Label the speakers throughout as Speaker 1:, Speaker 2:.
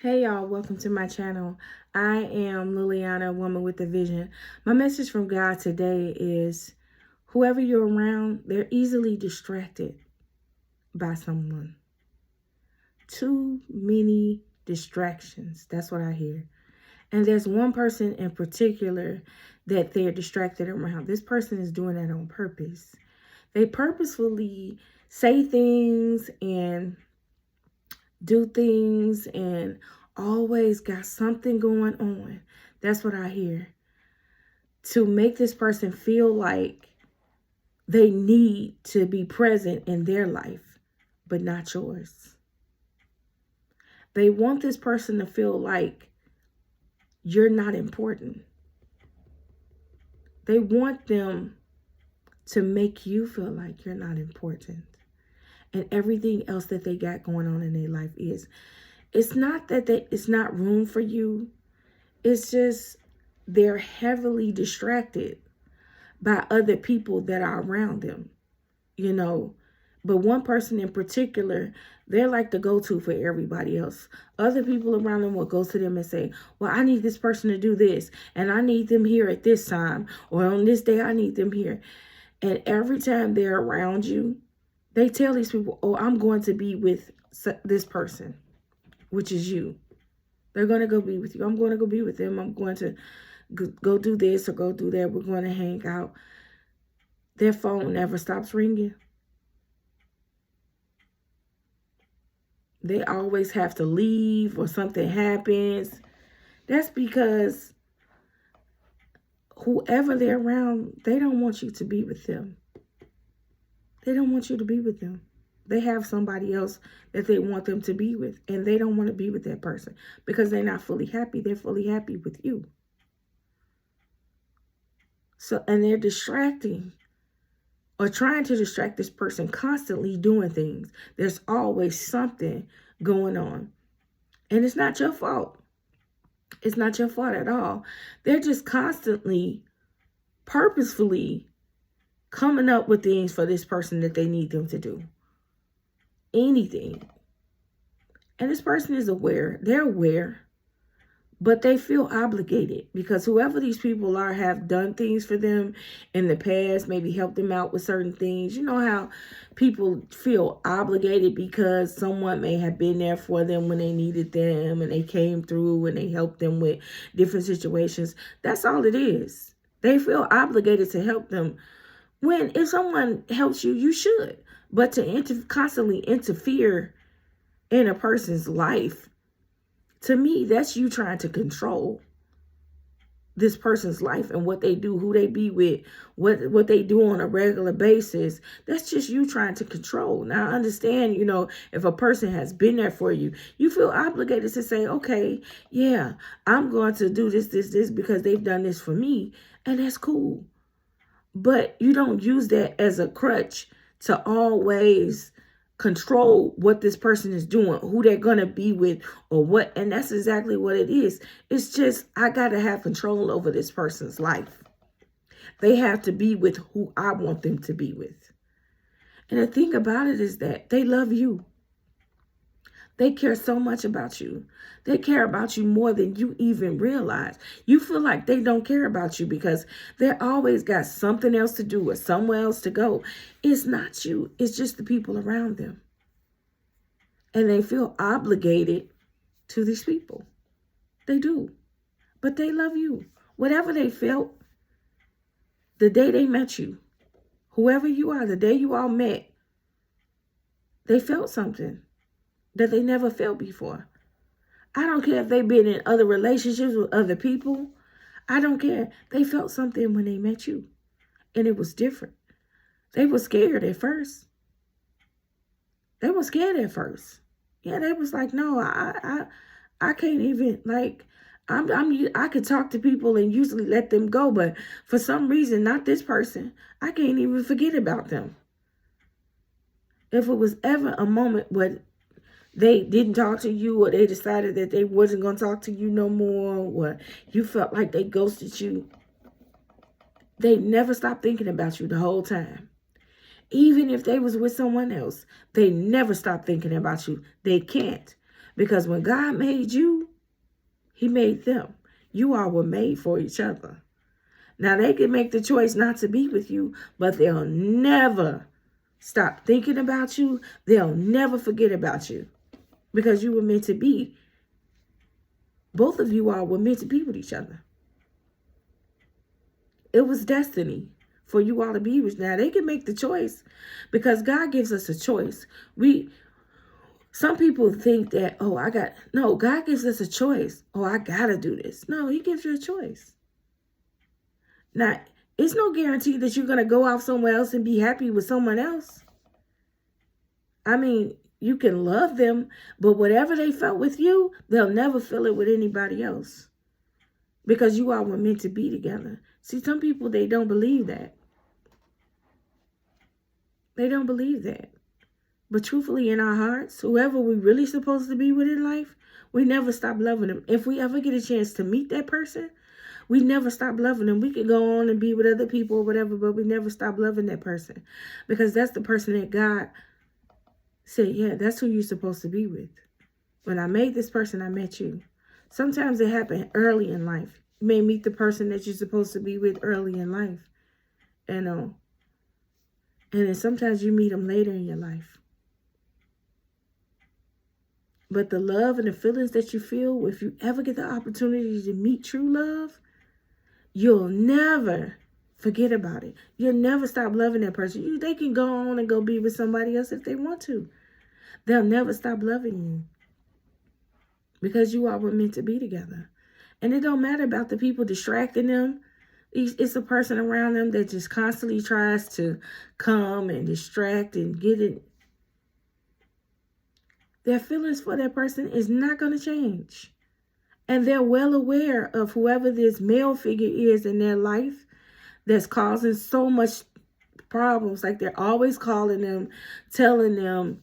Speaker 1: Hey y'all, welcome to my channel. I am Liliana, woman with a vision. My message from God today is whoever you're around, they're easily distracted by someone. Too many distractions. That's what I hear. And there's one person in particular that they're distracted around. This person is doing that on purpose. They purposefully say things and do things and always got something going on. That's what I hear. To make this person feel like they need to be present in their life, but not yours. They want this person to feel like you're not important. They want them to make you feel like you're not important. And everything else that they got going on in their life is. It's not that it's not room for you. It's just they're heavily distracted by other people that are around them, you know. But one person in particular, they're like the go-to for everybody else. Other people around them will go to them and say, well, I need this person to do this, and I need them here at this time, or on this day, I need them here. And every time they're around you, they tell these people, oh, I'm going to be with this person, which is you. They're going to go be with you. I'm going to go be with them. I'm going to go do this or go do that. We're going to hang out. Their phone never stops ringing. They always have to leave or something happens. That's because whoever they're around, they don't want you to be with them. They don't want you to be with them. They have somebody else that they want them to be with, and they don't want to be with that person because they're not fully happy. They're fully happy with you. So, and they're distracting or trying to distract this person, constantly doing things. There's always something going on. And it's not your fault. It's not your fault at all. They're just constantly, purposefully coming up with things for this person that they need them to do. Anything. And this person is aware. They're aware. But they feel obligated because whoever these people are have done things for them in the past, maybe helped them out with certain things. You know how people feel obligated because someone may have been there for them when they needed them and they came through and they helped them with different situations. That's all it is. They feel obligated to help them. When if someone helps you, you should. But to constantly interfere in a person's life, to me, that's you trying to control this person's life and what they do, who they be with, what they do on a regular basis. That's just you trying to control. Now, I understand, you know, if a person has been there for you, you feel obligated to say, okay, yeah, I'm going to do this because they've done this for me. And that's cool. But you don't use that as a crutch to always control what this person is doing, who they're going to be with or what. And that's exactly what it is. It's just, I got to have control over this person's life. They have to be with who I want them to be with. And the thing about it is that they love you. They care so much about you. They care about you more than you even realize. You feel like they don't care about you because they always got something else to do or somewhere else to go. It's not you. It's just the people around them. And they feel obligated to these people. They do. But they love you. Whatever they felt the day they met you, whoever you are, the day you all met, they felt something that they never felt before. I don't care if they've been in other relationships with other people. I don't care. They felt something when they met you. And it was different. They were scared at first. They were scared at first. Yeah, they was like, no, I can't even, like, I could talk to people and usually let them go. But for some reason, not this person. I can't even forget about them. If it was ever a moment where they didn't talk to you or they decided that they wasn't going to talk to you no more or you felt like they ghosted you, they never stopped thinking about you the whole time. Even if they was with someone else, they never stop thinking about you. They can't Because when God made you, he made them. You all were made for each other. Now, they can make the choice not to be with you, but they'll never stop thinking about you. They'll never forget about you because you were meant to be. Both of you all were meant to be with each other. It was destiny for you all to be with. Now, they can make the choice because God gives us a choice. Some people think that, no, God gives us a choice. Oh, I got to do this. No, he gives you a choice. Now, it's no guarantee that you're going to go off somewhere else and be happy with someone else. I mean, you can love them, but whatever they felt with you, they'll never feel it with anybody else. Because you all were meant to be together. See, some people, they don't believe that. They don't believe that. But truthfully, in our hearts, whoever we're really supposed to be with in life, we never stop loving them. If we ever get a chance to meet that person, we never stop loving them. We could go on and be with other people or whatever, but we never stop loving that person. Because that's the person that God said, yeah, that's who you're supposed to be with. When I made this person, I met you. Sometimes it happened early in life. You may meet the person that you're supposed to be with early in life. And then sometimes you meet them later in your life. But the love and the feelings that you feel, if you ever get the opportunity to meet true love, you'll never forget about it. You'll never stop loving that person. They can go on and go be with somebody else if they want to. They'll never stop loving you. Because you all were meant to be together. And it don't matter about the people distracting them. It's a person around them that just constantly tries to come and distract and get it. Their feelings for that person is not going to change. And they're well aware of whoever this male figure is in their life that's causing so much problems. Like they're always calling them, telling them.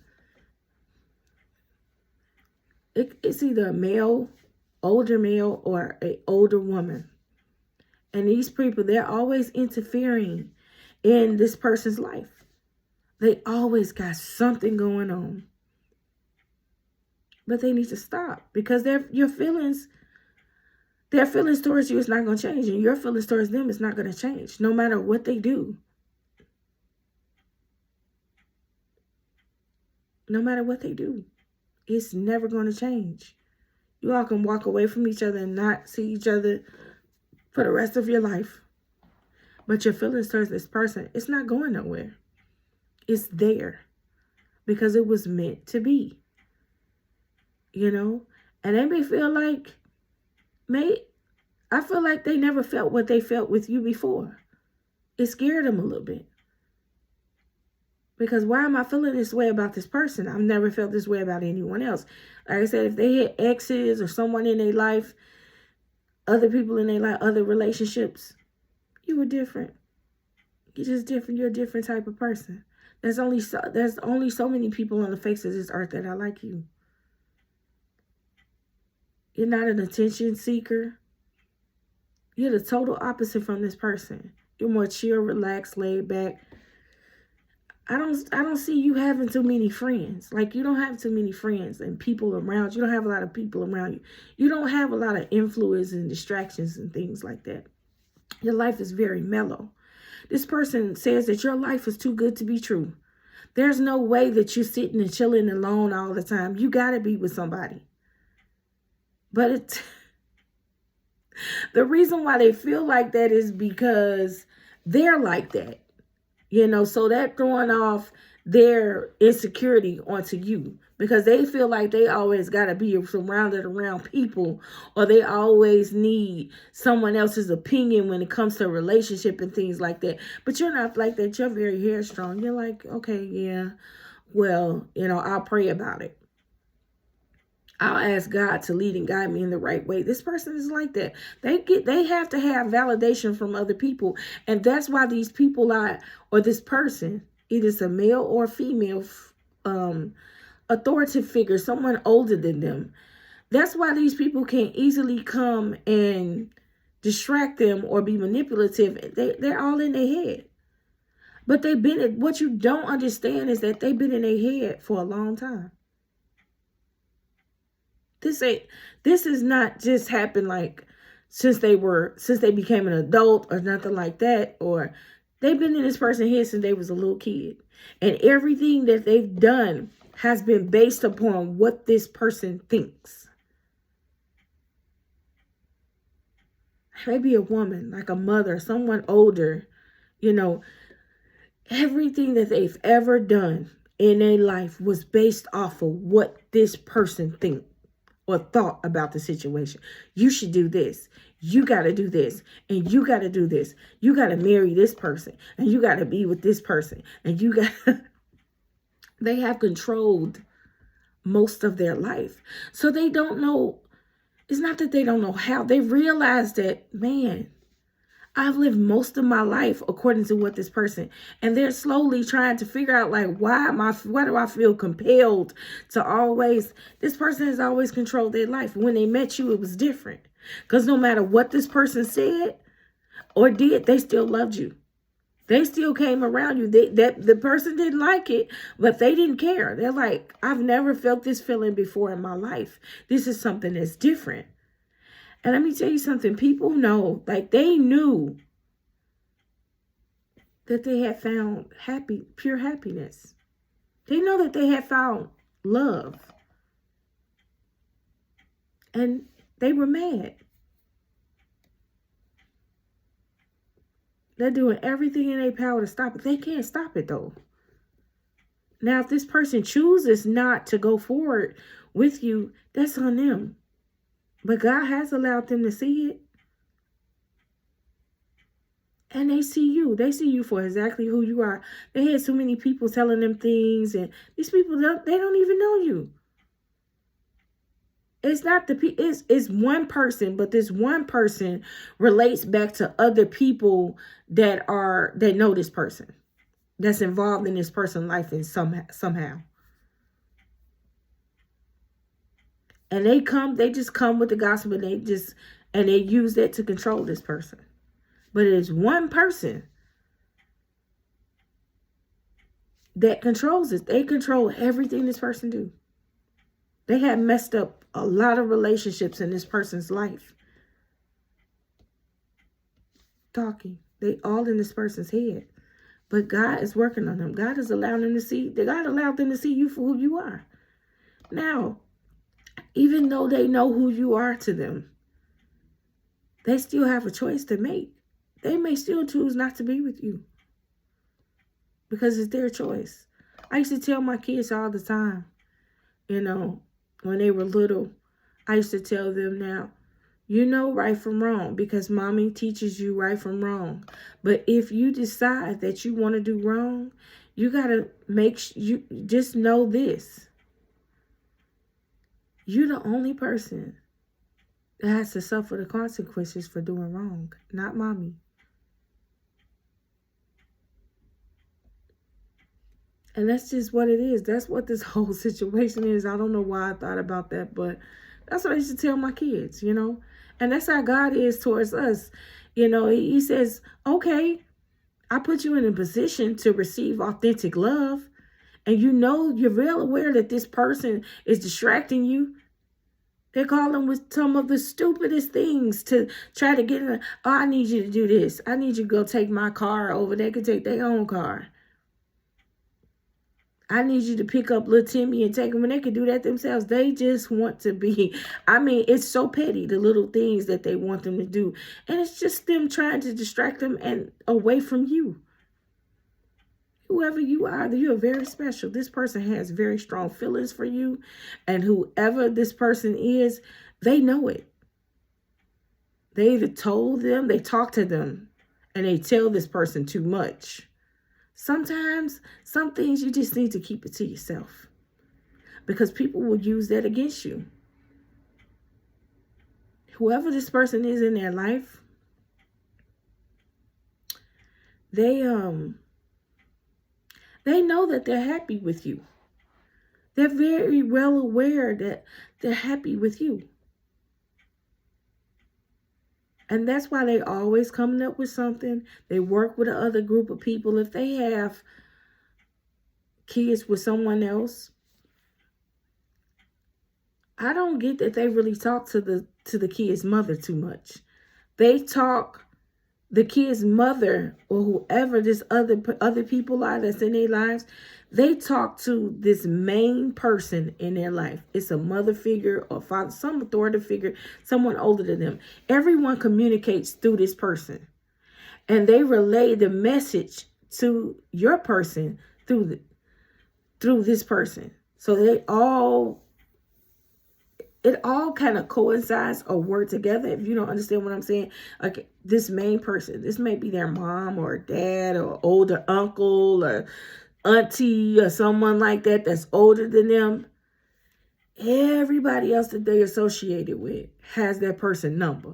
Speaker 1: It's either a male, older male, or an older woman. And these people, they're always interfering in this person's life. They always got something going on. But they need to stop because their feelings towards you is not going to change. And your feelings towards them is not going to change no matter what they do. No matter what they do. It's never going to change. You all can walk away from each other and not see each other for the rest of your life. But your feelings towards this person, it's not going nowhere. It's there because it was meant to be. You know? And they may feel like, I feel like they never felt what they felt with you before. It scared them a little bit. Because why am I feeling this way about this person? I've never felt this way about anyone else. Like I said, if they had exes or someone in their life, other people in their life, other relationships, you were different. You're just different. You're a different type of person. There's only so many people on the face of this earth that are like you. You're not an attention seeker. You're the total opposite from this person. You're more chill, relaxed, laid back. I don't see you having too many friends. Like, you don't have too many friends and people around. You don't have a lot of people around you. You don't have a lot of influence and distractions and things like that. Your life is very mellow. This person says that your life is too good to be true. There's no way that you're sitting and chilling alone all the time. You got to be with somebody. But the reason why they feel like that is because they're like that. You know, so that throwing off their insecurity onto you because they feel like they always got to be surrounded around people or they always need someone else's opinion when it comes to a relationship and things like that. But you're not like that. You're very headstrong. You're like, okay, yeah, well, I'll pray about it. I'll ask God to lead and guide me in the right way. This person is like that. They have to have validation from other people. And that's why these people or this person, either it's a male or female authoritative figure, someone older than them. That's why these people can easily come and distract them or be manipulative. They're all in their head. But what you don't understand is that they've been in their head for a long time. This ain't, this is not just happened like since they became an adult or nothing like that, or they've been in this person's head since they was a little kid. And everything that they've done has been based upon what this person thinks. Maybe a woman, like a mother, someone older, you know, everything that they've ever done in their life was based off of what this person think or thought about the situation. You should do this. You got to do this. And you got to do this. You got to marry this person. And you got to be with this person. And you got they have controlled most of their life. So they don't know. It's not that they don't know how. They realize that, man, I've lived most of my life according to what this person, and they're slowly trying to figure out, like, why do I feel compelled to always, this person has always controlled their life. When they met you, it was different. Because no matter what this person said or did, they still loved you. They still came around you. The person didn't like it, but they didn't care. They're like, I've never felt this feeling before in my life. This is something that's different. And let me tell you something. People know, like they knew that they had found pure happiness. They know that they had found love. And they were mad. They're doing everything in their power to stop it. They can't stop it though. Now, if this person chooses not to go forward with you, that's on them. But God has allowed them to see it. And they see you. They see you for exactly who you are. They had so many people telling them things. And these people, they don't even know you. It's not it's one person, but this one person relates back to other people that know this person. That's involved in this person's life in somehow. And they just come with the gospel, and they use that to control this person. But it is one person that controls it. They control everything this person do. They have messed up a lot of relationships in this person's life. They all in this person's head. But God is working on them. God is allowing them to see. God allowed them to see you for who you are. Now, even though they know who you are to them, they still have a choice to make. They may still choose not to be with you because it's their choice. I used to tell my kids all the time, when they were little, I used to tell them, now, you know right from wrong because mommy teaches you right from wrong. But if you decide that you want to do wrong, you got to you just know this. You're the only person that has to suffer the consequences for doing wrong, not mommy. And that's just what it is. That's what this whole situation is. I don't know why I thought about that, but that's what I used to tell my kids, And that's how God is towards us. He says, okay, I put you in a position to receive authentic love. And you're well aware that this person is distracting you. They call them with some of the stupidest things to try to get in. Oh, I need you to do this. I need you to go take my car over. They can take their own car. I need you to pick up little Timmy and take him. When they can do that themselves, they just want to be. It's so petty, the little things that they want them to do. And it's just them trying to distract them and away from you. Whoever you are, you are very special. This person has very strong feelings for you. And whoever this person is, they know it. They either told them, they talk to them, and they tell this person too much. Sometimes, some things you just need to keep it to yourself. Because people will use that against you. Whoever this person is in their life, they know that they're happy with you. They're very well aware that they're happy with you. And that's why they always coming up with something. They work with another group of people. If they have kids with someone else, I don't get that they really talk to the kid's mother too much. They talk the kid's mother or whoever this other people are that's in their lives. They talk to this main person in their life. It's a mother figure or father, some authority figure, someone older than them. Everyone communicates through this person, and they relay the message to your person through this person. So it all kind of coincides or work together. If you don't understand what I'm saying, like this main person, this may be their mom or dad or older uncle or auntie or someone like that that's older than them. Everybody else that they associated with has that person number.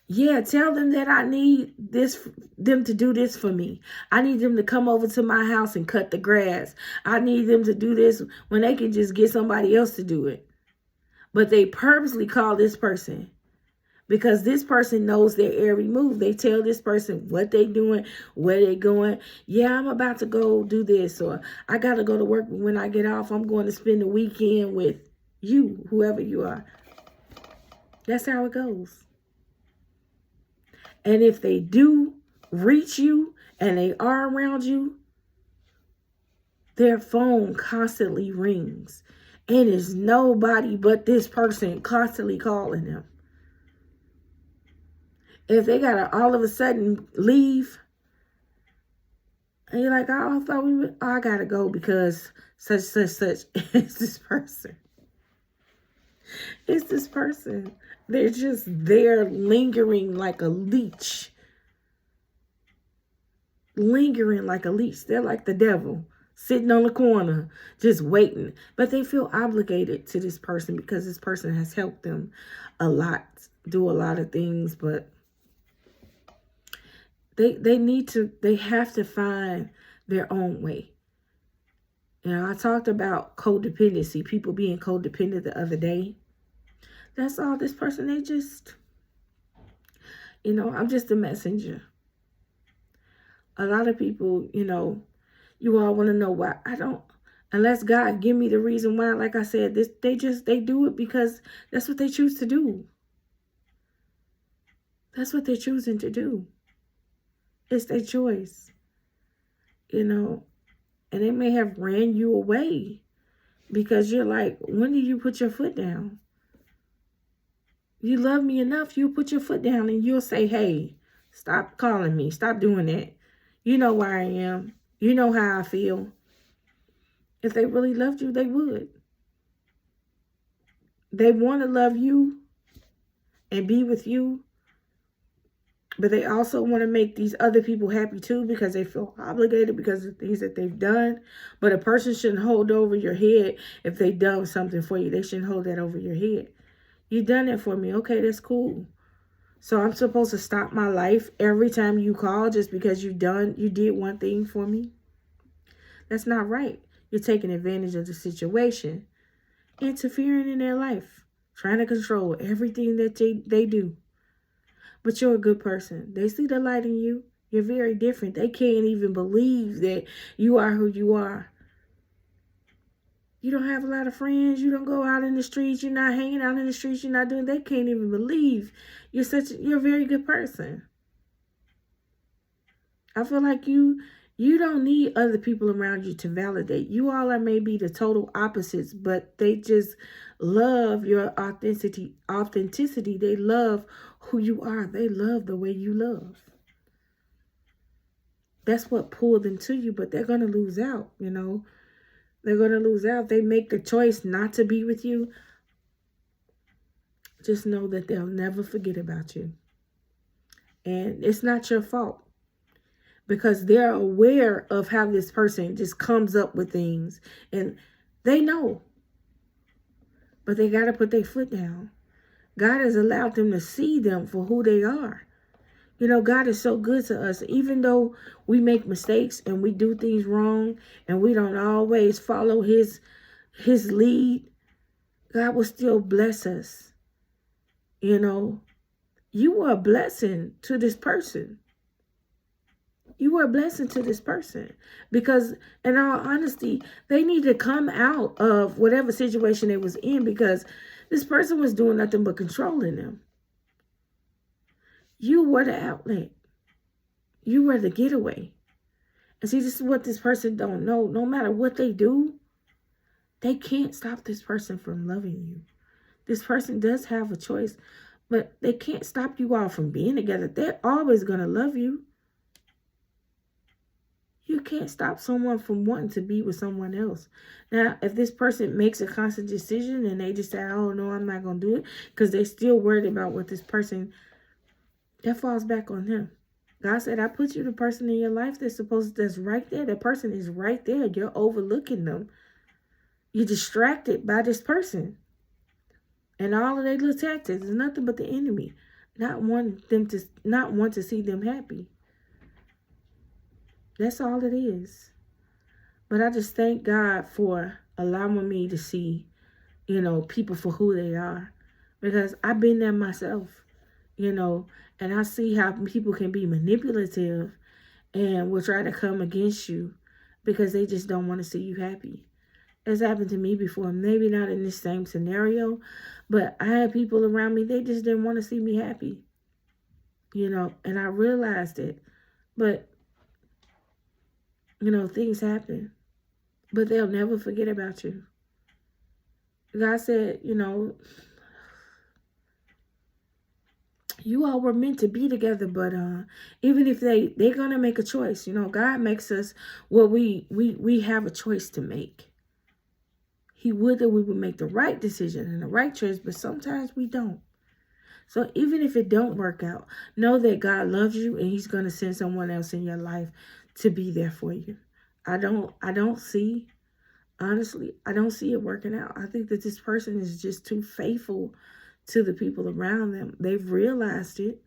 Speaker 1: Yeah, tell them that I need them to do this for me. I need them to come over to my house and cut the grass. I need them to do this when they can just get somebody else to do it. But they purposely call this person because this person knows their every move. They tell this person what they doing, where they going. Yeah, I'm about to go do this, or I got to go to work. When I get off, I'm going to spend the weekend with you, whoever you are. That's how it goes. And if they do reach you and they are around you, their phone constantly rings. And it's nobody but this person constantly calling them. If they got to all of a sudden leave, and you're like, oh, I got to go because such. It's this person. It's this person. They're just there lingering like a leech. Lingering like a leech. They're like the devil, sitting on the corner, just waiting. But they feel obligated to this person because this person has helped them a lot, do a lot of things. But they have to find their own way. I talked about codependency, people being codependent the other day. That's all this person, they just, I'm just a messenger. A lot of people, you all want to know why. I don't, unless God give me the reason why. Like I said, they do it because that's what they choose to do. That's what they're choosing to do. It's their choice, and they may have ran you away because you're like, when did you put your foot down? You love me enough, you put your foot down and you'll say, hey, stop calling me. Stop doing that. You know where I am. You know how I feel. If they really loved you, they would. They want to love you and be with you, but they also want to make these other people happy too because they feel obligated because of things that they've done. But a person shouldn't hold over your head if they've done something for you. They shouldn't hold that over your head. You done it for me. Okay, that's cool. So I'm supposed to stop my life every time you call just because you did one thing for me? That's not right. You're taking advantage of the situation, interfering in their life, trying to control everything that they do. But you're a good person. They see the light in you. You're very different. They can't even believe that you are who you are. You don't have a lot of friends. You don't go out in the streets. You're not hanging out in the streets. You're not doing. They can't even believe you're a very good person. I feel like you don't need other people around you to validate. You all are maybe the total opposites, but they just love your authenticity. They love who you are. They love the way you love. That's what pulled them to you, but they're going to lose out, They're going to lose out. They make the choice not to be with you. Just know that they'll never forget about you. And it's not your fault because they're aware of how this person just comes up with things. And they know. But they got to put their foot down. God has allowed them to see them for who they are. God is so good to us. Even though we make mistakes and we do things wrong and we don't always follow his lead, God will still bless us. You are a blessing to this person. you were a blessing to this person, because in all honesty, they need to come out of whatever situation they was in, because this person was doing nothing but controlling them. You were the outlet. You were the getaway. And see, this is what this person don't know. No matter what they do, they can't stop this person from loving you. This person does have a choice, but they can't stop you all from being together. They're always going to love you. You can't stop someone from wanting to be with someone else. Now, if this person makes a conscious decision and they just say, oh, no, I'm not going to do it, because they're still worried about what this person, that falls back on them. God said, I put you the person in your life that's right there. That person is right there. You're overlooking them. You're distracted by this person. And all of their little tactics is nothing but the enemy. Not want to see them happy. That's all it is. But I just thank God for allowing me to see, people for who they are. Because I've been there myself, and I see how people can be manipulative and will try to come against you because they just don't want to see you happy. It's happened to me before. Maybe not in this same scenario, but I had people around me, they just didn't want to see me happy, and I realized it. But things happen, but they'll never forget about you. God said, you all were meant to be together, but even if they're gonna make a choice, God makes us what we have a choice to make. He would that we would make the right decision and the right choice, but sometimes we don't. So even if it don't work out, know that God loves you and he's gonna send someone else in your life to be there for you. Honestly, I don't see it working out. I think that this person is just too faithful to the people around them. They've realized it.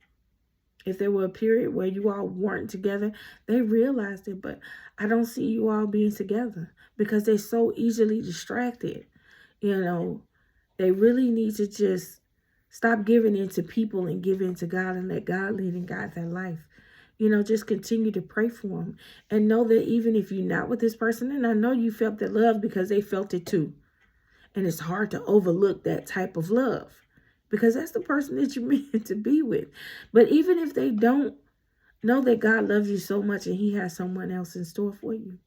Speaker 1: If there were a period where you all weren't together, they realized it. But I don't see you all being together because they're so easily distracted. They really need to just stop giving in to people and give in to God and let God lead and guide their life. Just continue to pray for them and know that even if you're not with this person, and I know you felt that love because they felt it too. And it's hard to overlook that type of love because that's the person that you're meant to be with. But even if they don't, know that God loves you so much and he has someone else in store for you.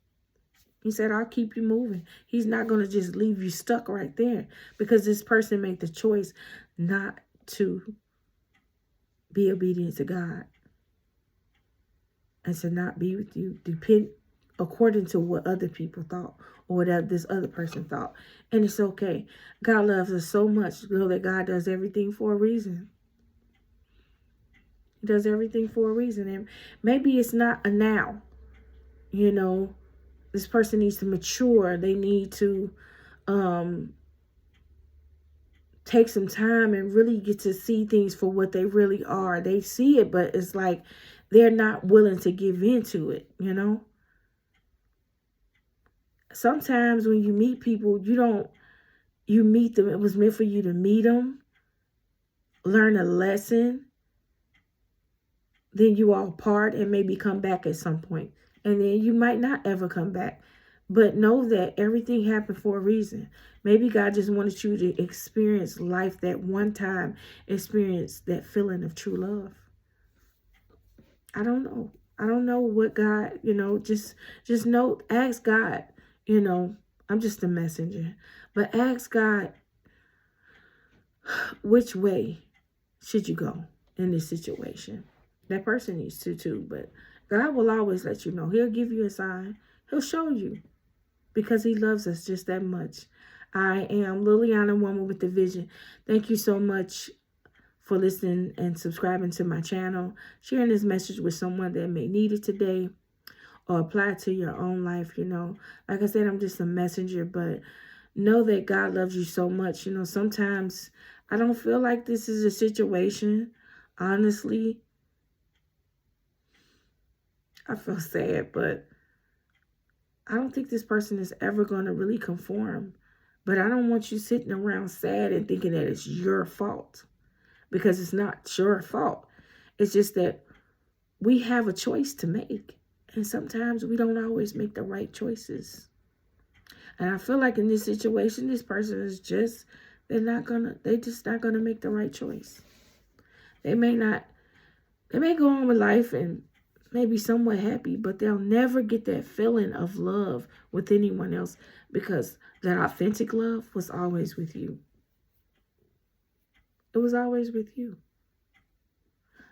Speaker 1: He said, I'll keep you moving. He's not going to just leave you stuck right there because this person made the choice not to be obedient to God. And to not be with you, depend according to what other people thought or what this other person thought. And it's okay. God loves us so much. Know that God does everything for a reason. He does everything for a reason. And maybe it's not a now. This person needs to mature. They need to take some time and really get to see things for what they really are. They see it, but it's like they're not willing to give into it, Sometimes when you meet people, you meet them. It was meant for you to meet them, learn a lesson, then you all part and maybe come back at some point. And then you might not ever come back. But know that everything happened for a reason. Maybe God just wanted you to experience life that one time, experience that feeling of true love. I don't know. I don't know what God, just know, ask God, I'm just a messenger. But ask God, which way should you go in this situation? That person needs to too, but God will always let you know. He'll give you a sign. He'll show you because he loves us just that much. I am Liliana, Woman with the Vision. Thank you so much for listening and subscribing to my channel, sharing this message with someone that may need it today or apply it to your own life. Like I said, I'm just a messenger, but know that God loves you so much. Sometimes I don't feel like this is a situation. Honestly, I feel sad, but I don't think this person is ever going to really conform. But I don't want you sitting around sad and thinking that it's your fault. Because it's not your fault. It's just that we have a choice to make. And sometimes we don't always make the right choices. And I feel like in this situation, this person is just, they're just not gonna make the right choice. They may go on with life and maybe somewhat happy, but they'll never get that feeling of love with anyone else because that authentic love was always with you. It was always with you.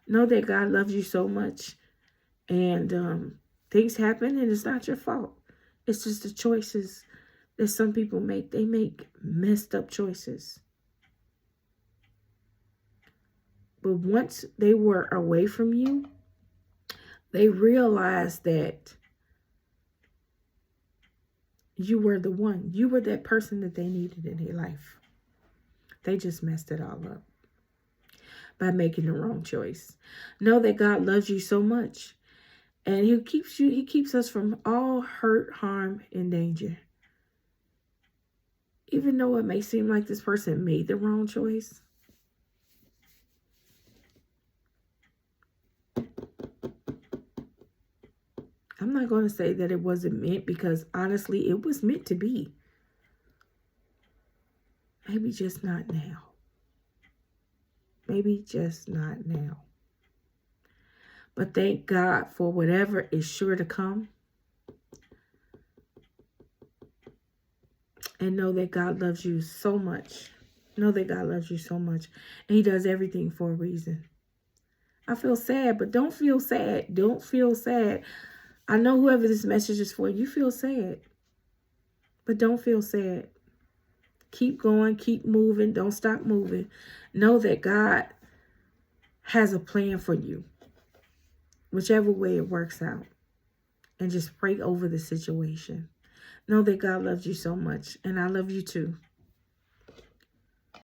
Speaker 1: Know that God loves you so much, and things happen and it's not your fault. It's just the choices that some people make. They make messed up choices. But once they were away from you, they realized that you were the one. You were that person that they needed in their life. They just messed it all up by making the wrong choice. Know that God loves you so much, and He keeps us from all hurt, harm, and danger. Even though it may seem like this person made the wrong choice, I'm not going to say that it wasn't meant, because honestly, it was meant to be. Maybe just not now. Maybe just not now. But thank God for whatever is sure to come. And know that God loves you so much. Know that God loves you so much. And He does everything for a reason. I feel sad, but don't feel sad. Don't feel sad. I know whoever this message is for, you feel sad. But don't feel sad. Keep going. Keep moving. Don't stop moving. Know that God has a plan for you, whichever way it works out. And just pray over the situation. Know that God loves you so much, and I love you too.